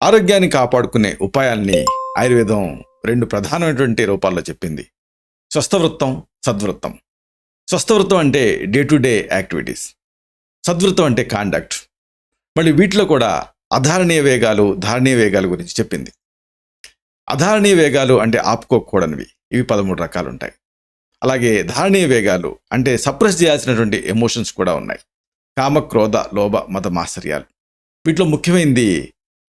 ఆరోగ్యాన్ని కాపాడుకునే ఉపాయాల్ని ఆయుర్వేదం 2 ప్రధానమైనటువంటి రూపాల్లో చెప్పింది. స్వస్థవృత్తం, సద్వృత్తం. స్వస్థవృత్తం అంటే డే టు డే యాక్టివిటీస్, సద్వృత్తం అంటే కాండక్ట్. మళ్ళీ వీటిలో కూడా అధారణీయ వేగాలు, ధారణీయ వేగాలు గురించి చెప్పింది. అధారణీయ వేగాలు అంటే ఆపుకోకూడనివి, ఇవి 13 రకాలు ఉంటాయి. అలాగే ధారణీయ వేగాలు అంటే సప్రెస్ చేయాల్సినటువంటి ఎమోషన్స్ కూడా ఉన్నాయి. కామ, క్రోధ, లోభ, మద, మాత్సర్యాలు. వీటిలో ముఖ్యమైనది,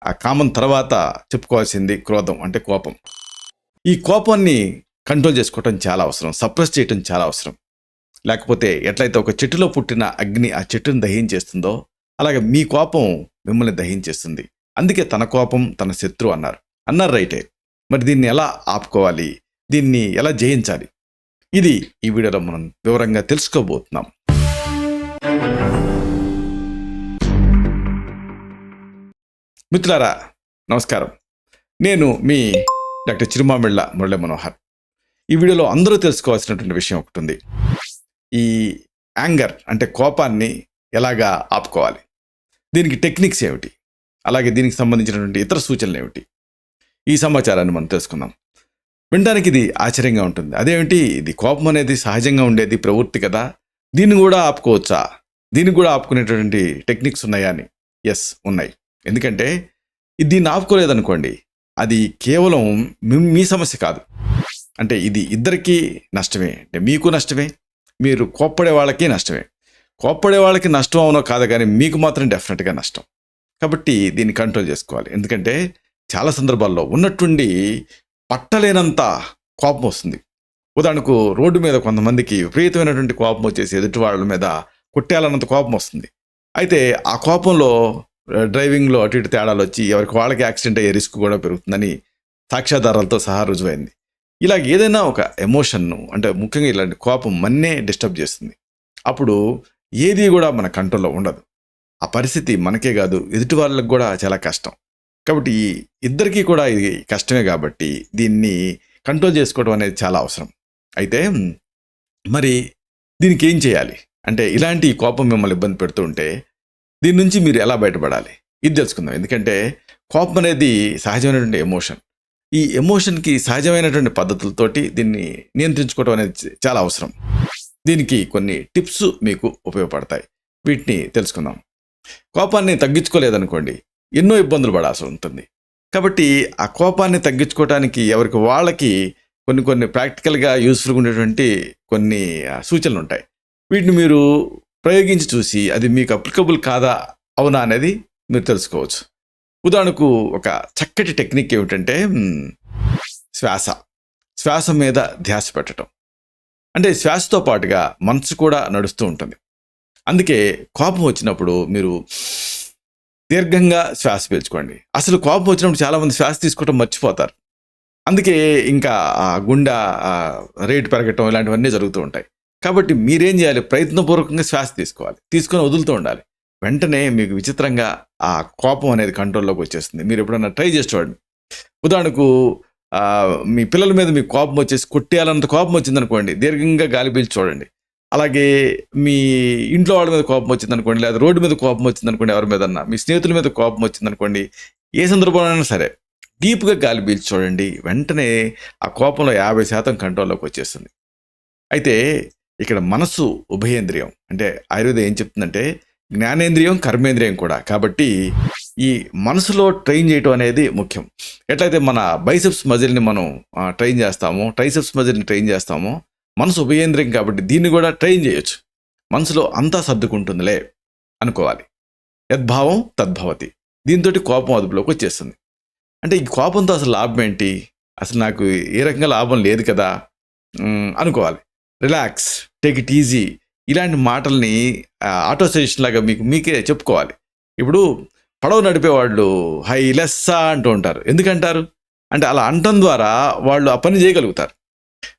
ఆ కామం తర్వాత చెప్పుకోవాల్సింది క్రోధం అంటే కోపం. ఈ కోపాన్ని కంట్రోల్ చేసుకోవటం చాలా అవసరం, సప్రెస్ చేయటం చాలా అవసరం. లేకపోతే ఎట్లయితే ఒక చెట్టులో పుట్టిన అగ్ని ఆ చెట్టును దహించేస్తుందో, అలాగే మీ కోపం మిమ్మల్ని దహించేస్తుంది. అందుకే తన కోపం తన శత్రువు అన్నారు రైటే. మరి దీన్ని ఎలా ఆపుకోవాలి, దీన్ని ఎలా జయించాలి, ఇది ఈ వీడియోలో మనం వివరంగా తెలుసుకోబోతున్నాం. మిత్రులారా నమస్కారం, నేను మీ డాక్టర్ చిరుమామిళ్ళ మురళీ మనోహర్. ఈ వీడియోలో అందరూ తెలుసుకోవాల్సినటువంటి విషయం ఒకటి ఉంది. ఈ యాంగర్ అంటే కోపాన్ని ఎలాగా ఆపుకోవాలి, దీనికి టెక్నిక్స్ ఏమిటి, అలాగే దీనికి సంబంధించినటువంటి ఇతర సూచనలు ఏమిటి, ఈ సమాచారాన్ని మనం తెలుసుకుందాం. వినడానికి ఇది ఆశ్చర్యంగా ఉంటుంది. అదేమిటి, ఇది కోపం అనేది సహజంగా ఉండేది ప్రవృత్తి కదా, దీన్ని కూడా ఆపుకోవచ్చా, దీన్ని కూడా ఆపుకునేటువంటి టెక్నిక్స్ ఉన్నాయా అని? ఎస్, ఉన్నాయి. ఎందుకంటే దీన్ని ఆపుకోలేదనుకోండి, అది కేవలం మీ సమస్య కాదు. అంటే ఇది ఇద్దరికీ నష్టమే. అంటే మీకు నష్టమే, మీరు కోప్పడే వాళ్ళకి నష్టమే. కోప్పడే వాళ్ళకి నష్టం అవునో కాదు, కానీ మీకు మాత్రం డెఫినెట్గా నష్టం. కాబట్టి దీన్ని కంట్రోల్ చేసుకోవాలి. ఎందుకంటే చాలా సందర్భాల్లో ఉన్నట్టుండి పట్టలేనంత కోపం వస్తుంది. ఉదాహరణకు రోడ్డు మీద కొంతమందికి విపరీతమైనటువంటి కోపం వచ్చేసి ఎదుటి వాళ్ళ మీద కొట్టేయాలన్నంత కోపం వస్తుంది. అయితే ఆ కోపంలో డ్రైవింగ్లో అటు ఇటు తేడాలు వచ్చి ఎవరికి వాళ్ళకి యాక్సిడెంట్ అయ్యే రిస్క్ కూడా పెరుగుతుందని సాక్ష్యాధారాలతో సహా రుజువైంది. ఇలా ఏదైనా ఒక ఎమోషన్ను, అంటే ముఖ్యంగా ఇలాంటి కోపం మన్నే డిస్టర్బ్ చేస్తుంది. అప్పుడు ఏది కూడా మన కంట్రోల్లో ఉండదు. ఆ పరిస్థితి మనకే కాదు, ఎదుటి వాళ్ళకి కూడా చాలా కష్టం. కాబట్టి ఇద్దరికీ కూడా ఇది కష్టమే. కాబట్టి దీన్ని కంట్రోల్ చేసుకోవడం అనేది చాలా అవసరం. అయితే మరి దీనికి ఏం చేయాలి అంటే, ఇలాంటి కోపం మిమ్మల్ని ఇబ్బంది పెడుతూ ఉంటే దీని నుంచి మీరు ఎలా బయటపడాలి, ఇది తెలుసుకుందాం. ఎందుకంటే కోపం అనేది సహజమైనటువంటి ఎమోషన్. ఈ ఎమోషన్కి సహజమైనటువంటి పద్ధతులతోటి దీన్ని నియంత్రించుకోవడం అనేది చాలా అవసరం. దీనికి కొన్ని టిప్స్ మీకు ఉపయోగపడతాయి, వీటిని తెలుసుకుందాం. కోపాన్ని తగ్గించుకోలేదనుకోండి, ఎన్నో ఇబ్బందులు పడాల్సి ఉంటుంది. కాబట్టి ఆ కోపాన్ని తగ్గించుకోవడానికి ఎవరికి వాళ్ళకి కొన్ని ప్రాక్టికల్గా యూస్ఫుల్గా ఉండేటువంటి కొన్ని సూచనలు ఉంటాయి. వీటిని మీరు ప్రయోగించి చూసి అది మీకు అప్లికబుల్ కాదా అవునా అనేది మీరు తెలుసుకోవచ్చు. ఉదాహరణకు ఒక చక్కటి టెక్నిక్ ఏమిటంటే శ్వాస మీద ధ్యాస పెట్టడం. అంటే శ్వాసతో పాటుగా మనసు కూడా నడుస్తూ ఉంటుంది. అందుకే కోపం వచ్చినప్పుడు మీరు దీర్ఘంగా శ్వాస పీల్చుకోండి. అసలు కోపం వచ్చినప్పుడు చాలామంది శ్వాస తీసుకోవడం మర్చిపోతారు. అందుకే ఇంకా గుండె రేటు పెరగటం ఇలాంటివన్నీ జరుగుతూ ఉంటాయి. కాబట్టి మీరేం చేయాలి, ప్రయత్నపూర్వకంగా శ్వాస తీసుకోవాలి, తీసుకొని వదులుతూ ఉండాలి. వెంటనే మీకు విచిత్రంగా ఆ కోపం అనేది కంట్రోల్లోకి వచ్చేస్తుంది. మీరు ఎప్పుడన్నా ట్రై చేసి చూడండి. ఉదాహరణకు మీ పిల్లల మీద మీకు కోపం వచ్చేసి కొట్టేయాలన్నంత కోపం వచ్చిందనుకోండి, దీర్ఘంగా గాలి పీల్చి చూడండి. అలాగే మీ ఇంట్లో వాళ్ళ మీద కోపం వచ్చిందనుకోండి, లేదా రోడ్డు మీద కోపం వచ్చిందనుకోండి, ఎవరి మీదన్నా మీ స్నేహితుల మీద కోపం వచ్చిందనుకోండి, ఏ సందర్భంలోనైనా సరే డీప్గా గాలి పీల్చి చూడండి. వెంటనే ఆ కోపంలో 50% కంట్రోల్లోకి వచ్చేస్తుంది. అయితే ఇక్కడ మనసు ఉభయేంద్రియం. అంటే ఆయుర్వేదం ఏం చెప్తుందంటే జ్ఞానేంద్రియం, కర్మేంద్రియం కూడా. కాబట్టి ఈ మనసులో ట్రైన్ చేయటం అనేది ముఖ్యం. ఎట్లయితే మన బైసెప్స్ మజిల్ని మనం ట్రైన్ చేస్తామో, ట్రైసెప్స్ మజిల్ని ట్రైన్ చేస్తామో, మనసు ఉభయేంద్రియం కాబట్టి దీన్ని కూడా ట్రైన్ చేయొచ్చు. మనసులో అంతా సర్దుకుంటుందిలే అనుకోవాలి. యద్భావం తద్భవతి. దీంతో కోపం అదుపులోకి వచ్చేస్తుంది. అంటే ఈ కోపంతో అసలు లాభం ఏంటి, అసలు నాకు ఏ రకంగా లాభం లేదు కదా అనుకోవాలి. రిలాక్స్, టేక్ ఇట్ ఈజీ, ఇలాంటి మాటల్ని ఆటో సజెషన్ లాగా మీకే చెప్పుకోవాలి. ఇప్పుడు పడవ నడిపేవాళ్ళు హై లెస్సా అంటూ ఉంటారు. ఎందుకంటారు అంటే అలా అనటం ద్వారా వాళ్ళు ఆ పని చేయగలుగుతారు.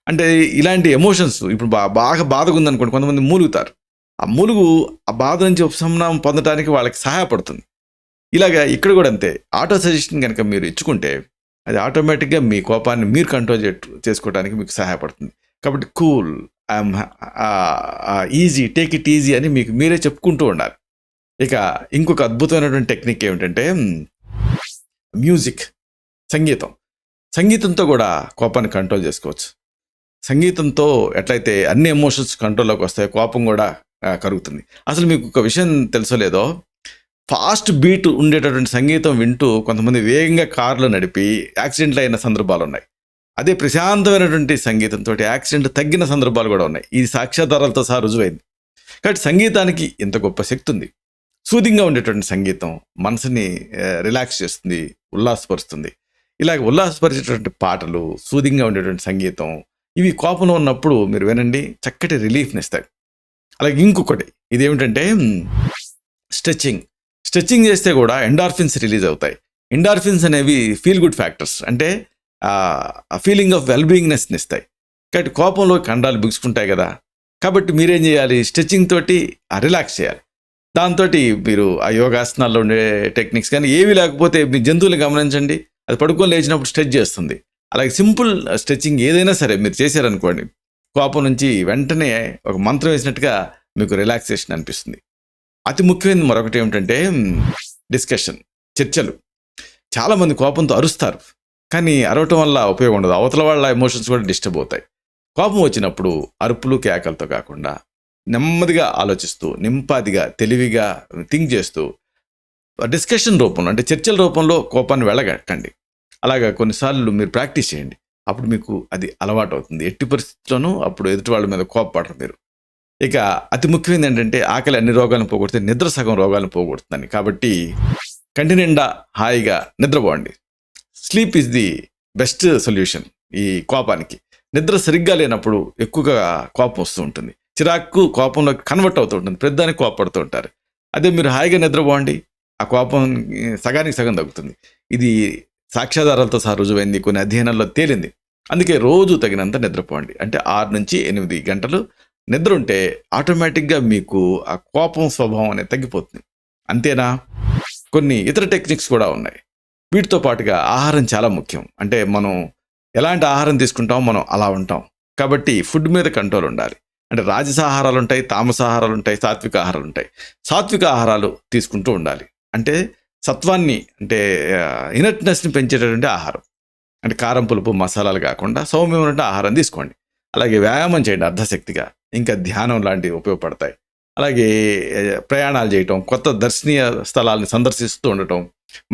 అంటే ఇలాంటి ఎమోషన్స్ ఇప్పుడు బాగా బాధగా ఉందనుకోండి, కొంతమంది మూలుగుతారు. ఆ బాధ నుంచి ఉపశమనం పొందడానికి వాళ్ళకి సహాయపడుతుంది. ఇలాగా ఇక్కడ కూడా అంతే. ఆటో సజెషన్ కనుక మీరు ఇచ్చుకుంటే అది ఆటోమేటిక్గా మీ కోపాన్ని మీరు కంట్రోల్ చేసుకోవడానికి మీకు సహాయపడుతుంది. కాబట్టి cool, easy, take it easy అని మీకు మీరే చెప్పుకుంటూ ఉండాలి. ఇక ఇంకొక అద్భుతమైనటువంటి టెక్నిక్ ఏమిటంటే మ్యూజిక్, సంగీతంతో కూడా కోపాన్ని కంట్రోల్ చేసుకోవచ్చు. సంగీతంతో ఎట్లయితే అన్ని ఎమోషన్స్ కంట్రోల్లోకి వస్తాయో కోపం కూడా కరుగుతుంది. అసలు మీకు ఒక విషయం తెలుసో లేదో, ఫాస్ట్ బీట్ ఉండేటటువంటి సంగీతం వింటూ కొంతమంది వేగంగా కార్లు నడిపి యాక్సిడెంట్లు అయిన సందర్భాలు ఉన్నాయి. అదే ప్రశాంతమైనటువంటి సంగీతంతో యాక్సిడెంట్ తగ్గిన సందర్భాలు కూడా ఉన్నాయి. ఇది సాక్ష్యాధారాలతో సహా రుజువైంది. కాబట్టి సంగీతానికి ఇంత గొప్ప శక్తి ఉంది. సూదింగ్గా ఉండేటువంటి సంగీతం మనసుని రిలాక్స్ చేస్తుంది, ఉల్లాసపరుస్తుంది. ఇలాగ ఉల్లాసపరిచేటువంటి పాటలు, సూదింగ్గా ఉండేటువంటి సంగీతం, ఇవి కోపంలో ఉన్నప్పుడు మీరు వినండి, చక్కటి రిలీఫ్ని ఇస్తాయి. అలాగే ఇంకొకటి ఇదేమిటంటే స్ట్రెచ్చింగ్ చేస్తే కూడా ఎండార్ఫిన్స్ రిలీజ్ అవుతాయి. ఎండార్ఫిన్స్ అనేవి ఫీల్ గుడ్ ఫ్యాక్టర్స్, అంటే ఫీలింగ్ ఆఫ్ వెల్బీయింగ్నెస్ని ఇస్తాయి. కాబట్టి కోపంలో కండాలు బిగుసుకుంటాయి కదా, కాబట్టి మీరేం చేయాలి, స్ట్రెచ్చింగ్ తోటి రిలాక్స్ చేయాలి. దాంతో మీరు ఆ యోగాసనాల్లో ఉండే టెక్నిక్స్ కానీ ఏవి లేకపోతే మీ జంతువులు గమనించండి, అది పడుకొని లేచినప్పుడు స్ట్రెచ్ చేస్తుంది. అలాగే సింపుల్ స్ట్రెచ్చింగ్ ఏదైనా సరే మీరు చేశారనుకోండి, కోపం నుంచి వెంటనే ఒక మంత్రం వేసినట్టుగా మీకు రిలాక్సేషన్ అనిపిస్తుంది. అతి ముఖ్యమైనది మరొకటి ఏమిటంటే చర్చలు. చాలామంది కోపంతో అరుస్తారు, కానీ అరవటం వల్ల ఉపయోగం ఉండదు. అవతల వాళ్ళ ఎమోషన్స్ కూడా డిస్టర్బ్ అవుతాయి. కోపం వచ్చినప్పుడు అరుపులు కేకలతో కాకుండా నెమ్మదిగా ఆలోచిస్తూ, నింపాదిగా, తెలివిగా థింక్ చేస్తూ డిస్కషన్ రూపంలో, అంటే చర్చల రూపంలో కోపాన్ని వెళ్ళగక్కండి. అలాగా కొన్నిసార్లు మీరు ప్రాక్టీస్ చేయండి, అప్పుడు మీకు అది అలవాటు అవుతుంది. ఎట్టి పరిస్థితుల్లోనూ అప్పుడు ఎదుటి వాళ్ళ మీద కోపపడరు మీరు. ఇక అతి ముఖ్యమైనది ఏంటంటే ఆకలి అన్ని రోగాలను పోగొడితే నిద్ర సగం రోగాలను పోగొడుతుందని. కాబట్టి కంటి నిండా హాయిగా నిద్రపోండి. Sleep is the best solution ఈ కోపానికి. నిద్ర సరిగ్గా లేనప్పుడు ఎక్కువగా కోపం వస్తూ ఉంటుంది, చిరాకు కోపంలో కన్వర్ట్ అవుతూ ఉంటుంది, ప్రతిదానికి కోపపడుతూ ఉంటారు. అదే మీరు హాయిగా నిద్రపోండి, ఆ కోపం సగానికి సగం తగ్గుతుంది. ఇది సాక్ష్యాధారాలతో సహా రుజువైంది, కొన్ని అధ్యయనాల్లో తేలింది. అందుకే రోజు తగినంత నిద్రపోండి. అంటే 6 నుంచి 8 గంటలు నిద్ర ఉంటే ఆటోమేటిక్గా మీకు ఆ కోపం స్వభావం అనేది తగ్గిపోతుంది. అంతేనా, కొన్ని ఇతర టెక్నిక్స్ కూడా ఉన్నాయి. వీటితో పాటుగా ఆహారం చాలా ముఖ్యం. అంటే మనం ఎలాంటి ఆహారం తీసుకుంటామో మనం అలా ఉంటాం. కాబట్టి ఫుడ్ మీద కంట్రోల్ ఉండాలి. అంటే రాజసాహారాలు ఉంటాయి, తామసాహారాలు ఉంటాయి, సాత్విక ఆహారాలు ఉంటాయి. సాత్విక ఆహారాలు తీసుకుంటూ ఉండాలి. అంటే సత్వాన్ని, అంటే ఇనర్ట్నెస్ని పెంచేటటువంటి ఆహారం, అంటే కారం, పులుపు, మసాలాలు కాకుండా సౌమ్యమైన ఆహారం తీసుకోండి. అలాగే వ్యాయామం చేయండి అర్ధశక్తిగా, ఇంకా ధ్యానం లాంటివి ఉపయోగపడతాయి. అలాగే ప్రయాణాలు చేయటం, కొత్త దర్శనీయ స్థలాలను సందర్శిస్తూ ఉండటం,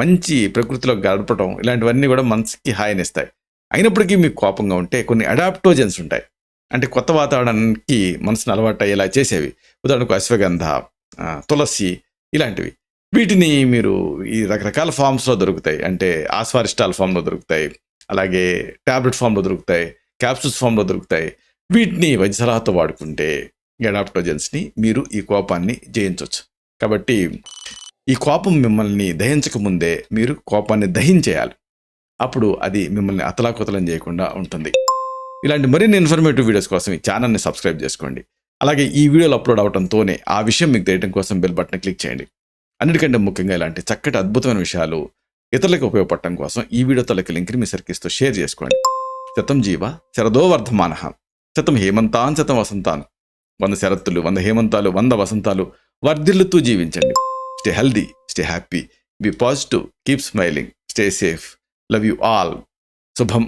మంచి ప్రకృతిలో గడపటం, ఇలాంటివన్నీ కూడా మనసుకి హాయినిస్తాయి. అయినప్పటికీ మీకు కోపంగా ఉంటే కొన్ని అడాప్టోజన్స్ ఉంటాయి, అంటే కొత్త వాతావరణానికి మనసును అలవాటు అయ్యేలా చేసేవి. ఉదాహరణకు అశ్వగంధ, తులసి ఇలాంటివి. వీటిని మీరు ఈ రకరకాల ఫామ్స్లో దొరుకుతాయి. అంటే ఆస్వారిష్టాల ఫామ్లో దొరుకుతాయి, అలాగే ట్యాబ్లెట్ ఫామ్లో దొరుకుతాయి, క్యాప్సూల్స్ ఫామ్లో దొరుకుతాయి. వీటిని వైద్య సలహాతో వాడుకుంటే అడాప్టోజన్స్ని మీరు ఈ కోపాన్ని జయించవచ్చు. కాబట్టి ఈ కోపం మిమ్మల్ని దహించకముందే మీరు కోపాన్ని దహించేయాలి. అప్పుడు అది మిమ్మల్ని అతలాకుతలం చేయకుండా ఉంటుంది. ఇలాంటి మరిన్ని ఇన్ఫర్మేటివ్ వీడియోస్ కోసం ఈ ఛానల్ని సబ్స్క్రైబ్ చేసుకోండి. అలాగే ఈ వీడియోలు అప్లోడ్ అవడంతోనే ఆ విషయం మీకు తెలియడం కోసం బెల్ బటన్ క్లిక్ చేయండి. అన్నిటికంటే ముఖ్యంగా ఇలాంటి చక్కటి అద్భుతమైన విషయాలు ఇతరులకు ఉపయోగపడటం కోసం ఈ వీడియో తలకి లింక్ని మీ సర్కిల్స్తో షేర్ చేసుకోండి. శతం జీవ శరదో వర్ధమానః, శతం హేమంతాన్ శతం వసంతాన్. 100 శరత్తులు, 100 హేమంతాలు, 100 వసంతాలు వర్ధిల్లుతూ జీవించండి. Stay healthy, stay happy, be positive, keep smiling, stay safe. Love you all. శుభం.